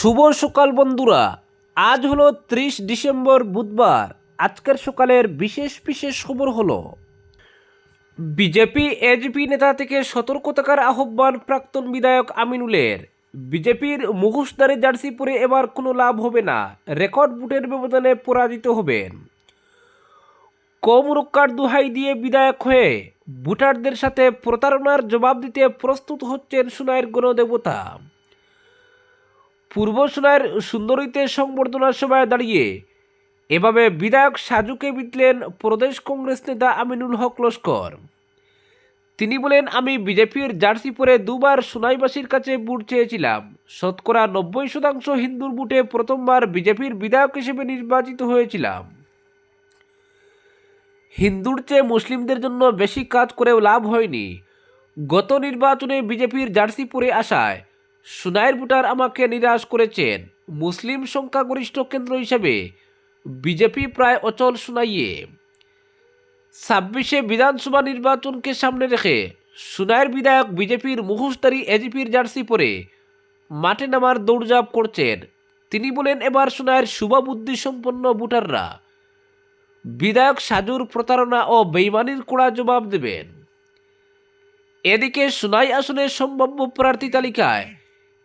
শুভ সকাল বন্ধুরা। আজ হলো 30 ডিসেম্বর বুধবার। আজকের সকালের বিশেষ বিশেষ খবর হলো বিজেপি এজিপি নেতা থেকে সতর্ক থাকার আহ্বান প্রাক্তন বিধায়ক আমিনুলের। বিজেপির মুখোশধারী জার্সি পরে এবার কোনো লাভ হবে না, রেকর্ড ভোটের ব্যবধানে পরাজিত হবেন। কম রক্ষার দোহাই দিয়ে বিধায়ক হয়ে ভোটারদের সাথে প্রতারণার জবাব দিতে প্রস্তুত হচ্ছেন সুনাইয়ের গণদেবতা। পূর্ব সুনাইয়ের সুন্দরীতে সংবর্ধনা সভায় দাঁড়িয়ে এভাবে বিধায়ক সাজুকে বিতলেন প্রদেশ কংগ্রেস নেতা আমিনুল হক লস্কর। তিনি বলেন, আমি বিজেপির জার্সি পরে দুবার সুনাইবাসীর কাছে ভোট চেয়েছিলাম। শতকরা 90% হিন্দুর ভোটে প্রথমবার বিজেপির বিধায়ক হিসেবে নির্বাচিত হয়েছিলাম। হিন্দুর চেয়ে মুসলিমদের জন্য বেশি কাজ করেও লাভ হয়নি। গত নির্বাচনে বিজেপির জার্সি পরে আসায় সুনাইয়ের ভোটার আমাকে নিরাশ করেছেন। মুসলিম সংখ্যাগরিষ্ঠ কেন্দ্র হিসেবে বিজেপি প্রায় অচল সুনাইয়ে। 26 বিধানসভা নির্বাচনকে সামনে রেখে সুনাইয়ের বিধায়ক বিজেপির মুখোশধারী এজিপির জার্সি পরে মাঠে নামার দৌড়ঝাঁপ করছেন। তিনি বলেন, এবার সুনাইয়ের শুভবুদ্ধি সম্পন্ন ভোটাররা বিধায়ক সাজুর প্রতারণা ও বেইমানির কড়া জবাব দেবেন। এদিকে সুনাই আসনের সম্ভাব্য প্রার্থী তালিকায়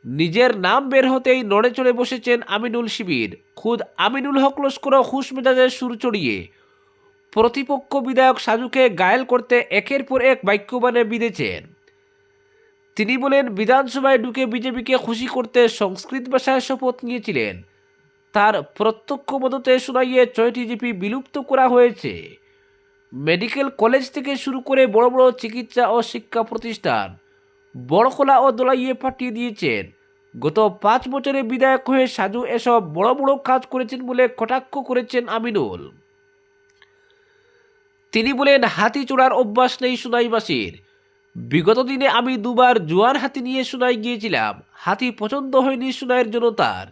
নিজের নাম বের হতেই নড়ে চড়ে বসেছেন আমিনুল শিবির। খুদ আমিনুল হক লস্করও খুশ মেজাজে সুর চড়িয়ে প্রতিপক্ষ বিধায়ক সাজুকে ঘায়েল করতে একের পর এক বাক্যবাণে বিঁধেছেন। তিনি বলেন, বিধানসভায় ঢুকে বিজেপিকে খুশি করতে সংস্কৃত ভাষায় শপথ নিয়েছিলেন। তার প্রত্যক্ষ মদতে সুনাইয়ে 6টি জিপি বিলুপ্ত করা হয়েছে। মেডিকেল কলেজ থেকে শুরু করে বড় বড় চিকিৎসা ও শিক্ষা প্রতিষ্ঠান বড়খোলা ও দোলাইয়ে পাঠিয়ে দিয়েছেন। গত 5 বছরে বিধায়ক হয়ে সাজু এসব বড় বড় কাজ করেছেন বলে কটাক্ষ করেছেন আমিনুল। তিনি বলেন, হাতি চড়ার অভ্যাস নেই সুনাইবাসীর। বিগত দিনে আমি দুবার জোয়ান হাতি নিয়ে সুনাই গিয়েছিলাম, হাতি পছন্দ হয়নি সুনাইয়ের জনতার।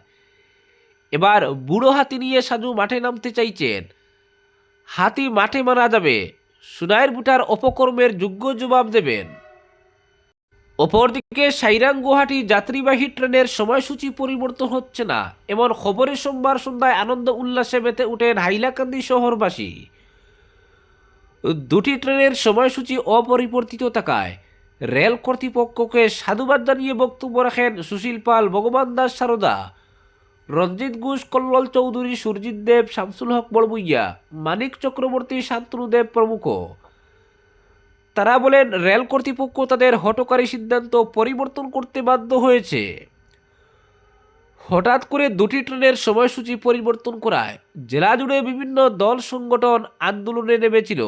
এবার বুড়ো হাতি নিয়ে সাজু মাঠে নামতে চাইছেন। হাতি মাঠে মারা যাবে, সুনাইয়ের ভোটার অপকর্মের যোগ্য জবাব দেবেন। অপরদিকে সাইরাং গুয়াহাটি যাত্রীবাহী ট্রেনের সময়সূচি পরিবর্তন হচ্ছে না, এমন খবরে সোমবার সন্ধ্যায় আনন্দ উল্লাসে মেতে উঠেন হাইলাকান্দি শহরবাসী। দুটি ট্রেনের সময়সূচি অপরিবর্তিত থাকায় রেল কর্তৃপক্ষকে সাধুবাদ জানিয়ে বক্তব্য রাখেন সুশীল পাল, ভগবান দাস সারদা, রঞ্জিত ঘোষ, কল্লোল চৌধুরী, সুরজিৎ দেব, শামসুল হক বড়বুইয়া, মানিক চক্রবর্তী, শান্তনু দেব প্রমুখ। তারা বলেন, রেল কর্তৃপক্ষ তাদের হঠকারী সিদ্ধান্ত পরিবর্তন করতে বাধ্য হয়েছে। হঠাৎ করে দুটি ট্রেনের সময়সূচি পরিবর্তন করায় জেলা জুড়ে বিভিন্ন দল সংগঠন আন্দোলনে নেমেছিল।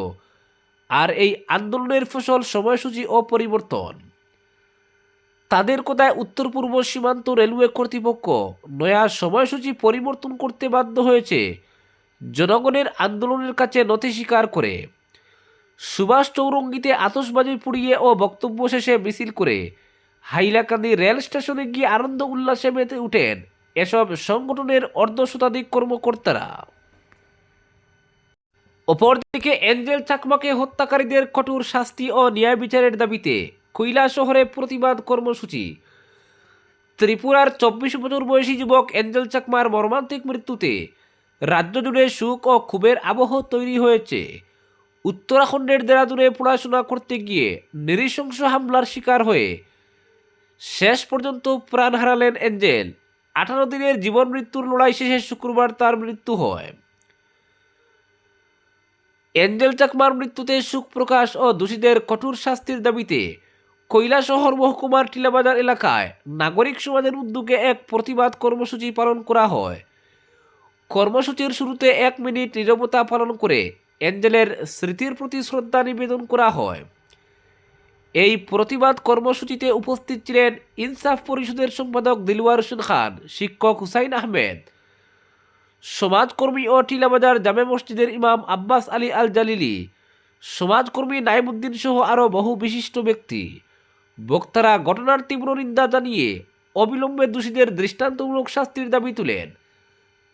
আর এই আন্দোলনের ফসল সময়সূচি অপরিবর্তন। তাদের কথায় উত্তর পূর্ব সীমান্ত রেলওয়ে কর্তৃপক্ষ নয়া সময়সূচি পরিবর্তন করতে বাধ্য হয়েছে জনগণের আন্দোলনের কাছে নথি স্বীকার করে। সুভাষ চৌরঙ্গিতে আতশবাজি পুড়িয়ে ও বক্তব্য শেষে মিছিল করে হাইলাকান্দি রেল স্টেশনে গিয়ে আনন্দ উল্লাসে মেতে উঠেন এসব সংগঠনের অর্ধশতাধিক কর্মকর্তারা। অপরদিকে এঞ্জেল চাকমাকে হত্যাকারীদের কঠোর শাস্তি ও ন্যায় বিচারের দাবিতে কৈলাসহরে প্রতিবাদ কর্মসূচি। ত্রিপুরার 24 বছর বয়সী যুবক এঞ্জেল চাকমার মর্মান্তিক মৃত্যুতে রাজ্য জুড়ে শোক ও ক্ষোভের আবহ তৈরি হয়েছে। উত্তরাখণ্ডের দেরাদুনে পড়াশোনা করতে গিয়ে নৃশংস হামলার শিকার হয়ে শেষ পর্যন্ত প্রাণ হারালেন এঞ্জেল। 18 দিনের জীবন মৃত্যুর লড়াই শেষে শুক্রবার তার মৃত্যু হয়। এঞ্জেল চাকমার মৃত্যুতে শোক প্রকাশ ও দোষীদের কঠোর শাস্তির দাবিতে কৈলাসহর মহকুমার টিলাবাজার এলাকায় নাগরিক সমাজের উদ্যোগে এক প্রতিবাদ কর্মসূচি পালন করা হয়। কর্মসূচির শুরুতে 1 মিনিট নীরবতা পালন করে এঞ্জেলের স্মৃতির প্রতি শ্রদ্ধা নিবেদন করা হয়। এই প্রতিবাদ কর্মসূচিতে উপস্থিত ছিলেন ইনসাফ পরিষদের সম্পাদক দিলওয়ার হোসেন খান, শিক্ষক হুসাইন আহমেদ, সমাজকর্মী ও টিলাবাজার জামে মসজিদের ইমাম আব্বাস আলী আল জালিলি, সমাজকর্মী নাইমুদ্দিন সহ আরও বহু বিশিষ্ট ব্যক্তি। বক্তারা ঘটনার তীব্র নিন্দা জানিয়ে অবিলম্বে দোষীদের দৃষ্টান্তমূলক শাস্তির দাবি তুলেন।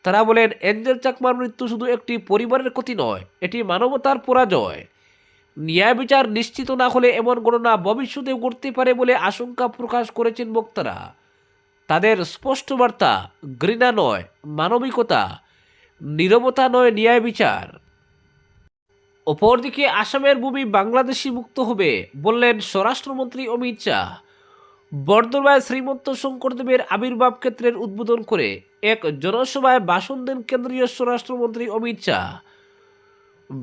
তারা বলেন, এঞ্জেল চাকমার মৃত্যু শুধু একটি পরিবারের ক্ষতি নয়, এটি মানবতার পরাজয়। ন্যায় বিচার নিশ্চিত না হলে এমন ঘটনা ভবিষ্যতে ঘটতে পারে বলে আশঙ্কা প্রকাশ করেছেন বক্তারা। তাদের স্পষ্ট বার্তা, ঘৃণা নয় মানবিকতা, নীরবতা নয় ন্যায় বিচার। অপরদিকে আসামের ভূমি বাংলাদেশি মুক্ত হবে বললেন স্বরাষ্ট্রমন্ত্রী অমিত শাহ। বর্ধমায় শ্রীমন্ত শঙ্করদেবের আবির্ভাব ক্ষেত্রের উদ্বোধন করে এক জনসভায় ভাষণ দেন কেন্দ্রীয় স্বরাষ্ট্রমন্ত্রী অমিত শাহ।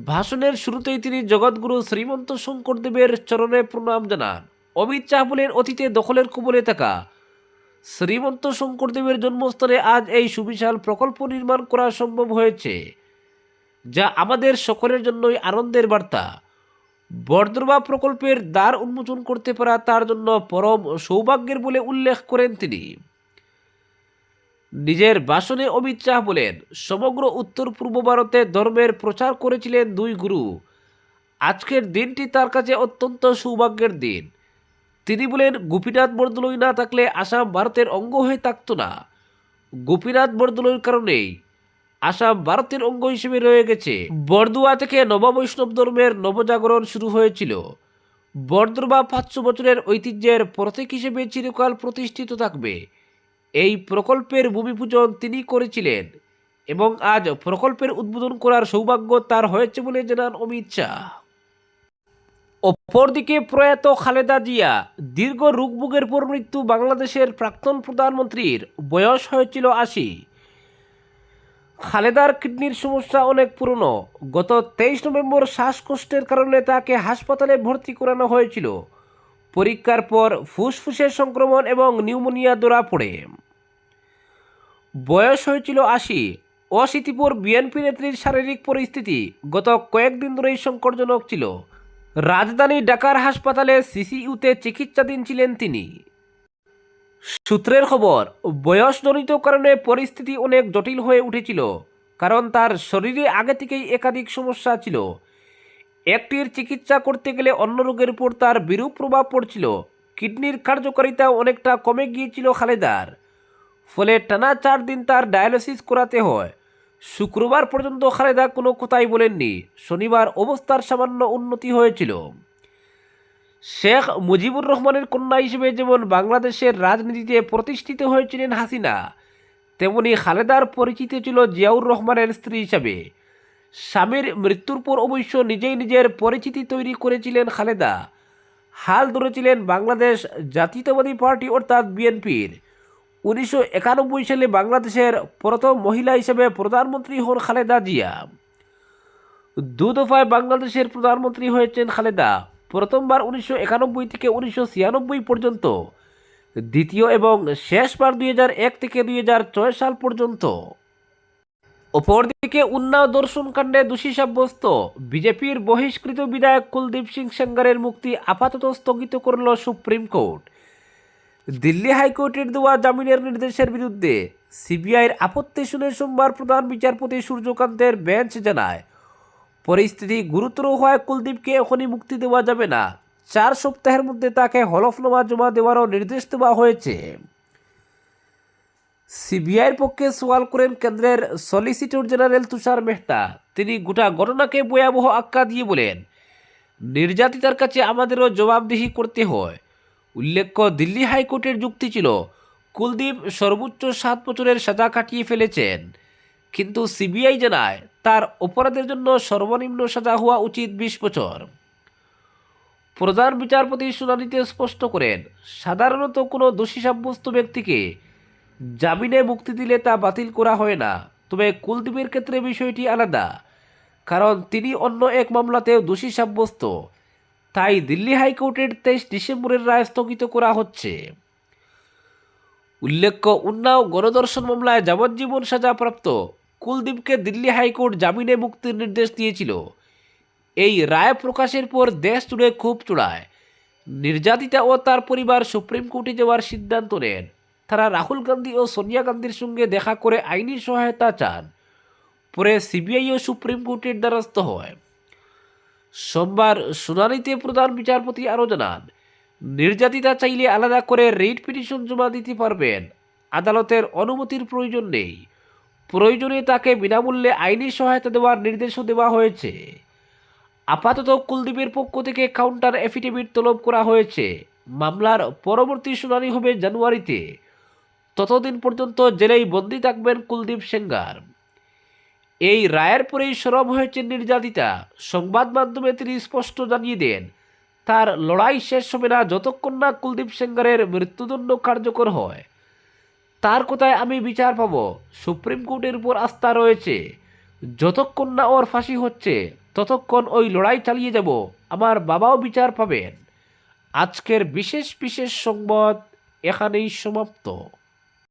ভাষণের শুরুতেই তিনি জগৎগুরু শ্রীমন্ত শঙ্করদেবের চরণে প্রণাম জানান। অমিত শাহ বলেন, অতীতে দখলের কবলে থাকা শ্রীমন্ত শঙ্করদেবের জন্মস্থানে আজ এই সুবিশাল প্রকল্প নির্মাণ করা সম্ভব হয়েছে, যা আমাদের সকলের জন্যই আনন্দের বার্তা। বর্ধমা প্রকল্পের দ্বার উন্মোচন করতে পারা তার জন্য পরম সৌভাগ্যের বলে উল্লেখ করেন তিনি। নিজের ভাষণে অমিত শাহ বলেন, সমগ্র উত্তর পূর্ব ভারতে ধর্মের প্রচার করেছিলেন দুই গুরু। আজকের দিনটি তার কাছে অত্যন্ত সৌভাগ্যের দিন। তিনি বলেন, গোপীনাথ বরদলৈ না থাকলে আসাম ভারতের অঙ্গ হয়ে থাকত না। গোপীনাথ বরদলৈর কারণেই আসাম ভারতের অঙ্গ হিসেবে রয়ে গেছে। বরদোয়া থেকে নববৈষ্ণব ধর্মের নবজাগরণ শুরু হয়েছিল। বরদোয়া 500 বছরের ঐতিহ্যের প্রতীক হিসেবে চিরকাল প্রতিষ্ঠিত থাকবে। এই প্রকল্পের ভূমিপূজন তিনি করেছিলেন এবং আজ প্রকল্পের উদ্বোধন করার সৌভাগ্য তার হয়েছে বলে জানান অমিত শাহ। অপরদিকে প্রয়াত খালেদা জিয়া দীর্ঘ রোগভোগের পর মৃত্যু। বাংলাদেশের প্রাক্তন প্রধানমন্ত্রীর বয়স হয়েছিল 80। খালেদার কিডনির সমস্যা অনেক পুরনো। গত 23 নভেম্বর শ্বাসকষ্টের কারণে তাকে হাসপাতালে ভর্তি করানো হয়েছিল। পরীক্ষার পর ফুসফুসের সংক্রমণ এবং নিউমোনিয়া ধরা পড়ে। বয়স হয়েছিল 80। অশীতিপুর বিএনপি নেত্রীর শারীরিক পরিস্থিতি গত কয়েকদিন ধরেই সংকটজনক ছিল। রাজধানী ঢাকার হাসপাতালে সিসিইউতে চিকিৎসাধীন ছিলেন তিনি। সূত্রের খবর, বয়সজনিত কারণে পরিস্থিতি অনেক জটিল হয়ে উঠেছিল, কারণ তার শরীরে আগে থেকেই একাধিক সমস্যা ছিল। একটির চিকিৎসা করতে গেলে অন্য রোগের উপর তার বিরূপ প্রভাব পড়ছিল। কিডনির কার্যকারিতা অনেকটা কমে গিয়েছিল খালেদার, ফলে টানা 4 দিন তার ডায়ালিসিস করাতে হয়। শুক্রবার পর্যন্ত খালেদা কোনো কথাই বলেননি। শনিবার অবস্থার সামান্য উন্নতি হয়েছিল। শেখ মুজিবুর রহমানের কন্যা হিসেবে যেমন বাংলাদেশের রাজনীতিতে প্রতিষ্ঠিত হয়েছিলেন হাসিনা, তেমনি খালেদার পরিচিতি ছিল জিয়াউর রহমানের স্ত্রী হিসাবে। স্বামীর মৃত্যুর পর অবশ্য নিজেই নিজের পরিচিতি তৈরি করেছিলেন খালেদা। হাল ধরেছিলেন বাংলাদেশ জাতীয়তাবাদী পার্টি অর্থাৎ বিএনপির। 1991 সালে বাংলাদেশের প্রথম মহিলা হিসেবে প্রধানমন্ত্রী হন খালেদা জিয়া। 2 দফায় বাংলাদেশের প্রধানমন্ত্রী হয়েছেন খালেদা। প্রথমবার 1991 থেকে 1996 পর্যন্ত, দ্বিতীয় এবং শেষবার 2001 থেকে 2006 সাল পর্যন্ত। অপরদিকে উন্নাও দর্শন কাণ্ডে দোষী সাব্যস্ত বিজেপির বহিষ্কৃত বিধায়ক কুলদীপ সিং সেঙ্গারের মুক্তি আপাতত স্থগিত করল সুপ্রিম কোর্ট। দিল্লি হাইকোর্টের দেওয়া জামিনের নির্দেশের বিরুদ্ধে সিবিআইয়ের আপত্তি শুনে সোমবার প্রধান বিচারপতি সূর্যকান্তের বেঞ্চ জানায়, পরিস্থিতি গুরুতর হওয়ায় কুলদীপকে এখনই মুক্তি দেওয়া যাবে না। 4 সপ্তাহের মধ্যে তাকে হলফনামা জমা দেওয়ারও নির্দেশ দেওয়া হয়েছে। সিবিআইয়ের পক্ষে সওয়াল করেন কেন্দ্রের সলিসিটর জেনারেল তুষার মেহতা। তিনি গোটা ঘটনাকে ভয়াবহ আখ্যা দিয়ে বলেন, নির্যাতিতার কাছে আমাদেরও জবাবদিহি করতে হয়। উল্লেখ্য, দিল্লি হাইকোর্টের যুক্তি ছিল কুলদীপ সর্বোচ্চ 7 বছরের সাজা কাটিয়ে ফেলেছেন, কিন্তু সিবিআই জানায় তার অপরাধের জন্য সর্বনিম্ন সাজা হওয়া উচিত 20 বছর। প্রধান বিচারপতি শুনানিতে স্পষ্ট করেন, সাধারণত কোনো দোষী সাব্যস্ত ব্যক্তিকে জামিনে মুক্তি দিলে তা বাতিল করা হয় না। তবে কুলদীপের ক্ষেত্রে বিষয়টি আলাদা, কারণ তিনি অন্য এক মামলাতেও দোষী সাব্যস্ত। তাই দিল্লি হাইকোর্টের 23 ডিসেম্বরের রায় স্থগিত করা হচ্ছে। উল্লেখ্য, উন্নাও গণধর্ষণ মামলায় যাবজ্জীবন সাজাপ্রাপ্ত কুলদীপকে দিল্লি হাইকোর্ট জামিনে মুক্তির নির্দেশ দিয়েছিল। এই রায় প্রকাশের পর দেশ জুড়ে ক্ষোভ চড়ায়। নির্যাতিতা ও তার পরিবার সুপ্রিম কোর্টে যাওয়ার সিদ্ধান্ত নেন। তারা রাহুল গান্ধী ও সোনিয়া গান্ধীর সঙ্গে দেখা করে আইনি সহায়তা চান। পরে সিবিআই ও সুপ্রিম কোর্টের দ্বারস্থ হয়। সোমবার শুনানিতে প্রধান বিচারপতি আরও জানান, নির্যাতিতা চাইলে আলাদা করে রিট পিটিশন জমা দিতে পারবেন। আদালতের অনুমতির প্রয়োজন নেই। প্রয়োজনে তাকে বিনামূল্যে আইনি সহায়তা দেওয়ার নির্দেশও দেওয়া হয়েছে। আপাতত কুলদীপের পক্ষ থেকে কাউন্টার এফিডেভিট তলব করা হয়েছে। মামলার পরবর্তী শুনানি হবে জানুয়ারিতে। ততদিন পর্যন্ত জেলেই বন্দী থাকবেন কুলদীপ সেঙ্গার। এই রায়ের পরেই সরব হয়েছেন নির্যাতিতা। সংবাদ মাধ্যমে তিনি স্পষ্ট জানিয়ে দেন, তার লড়াই শেষ হবে না যতক্ষণ না কুলদীপ সেঙ্গারের মৃত্যুদণ্ড কার্যকর হয়। তার কথায় আমি বিচার পাব, সুপ্রিম কোর্টের উপর আস্থা রয়েছে। যতক্ষণ না ওর ফাঁসি হচ্ছে ততক্ষণ ওই লড়াই চালিয়ে যাব। আমার বাবাও বিচার পাবেন। আজকের বিশেষ বিশেষ সংবাদ এখানেই সমাপ্ত।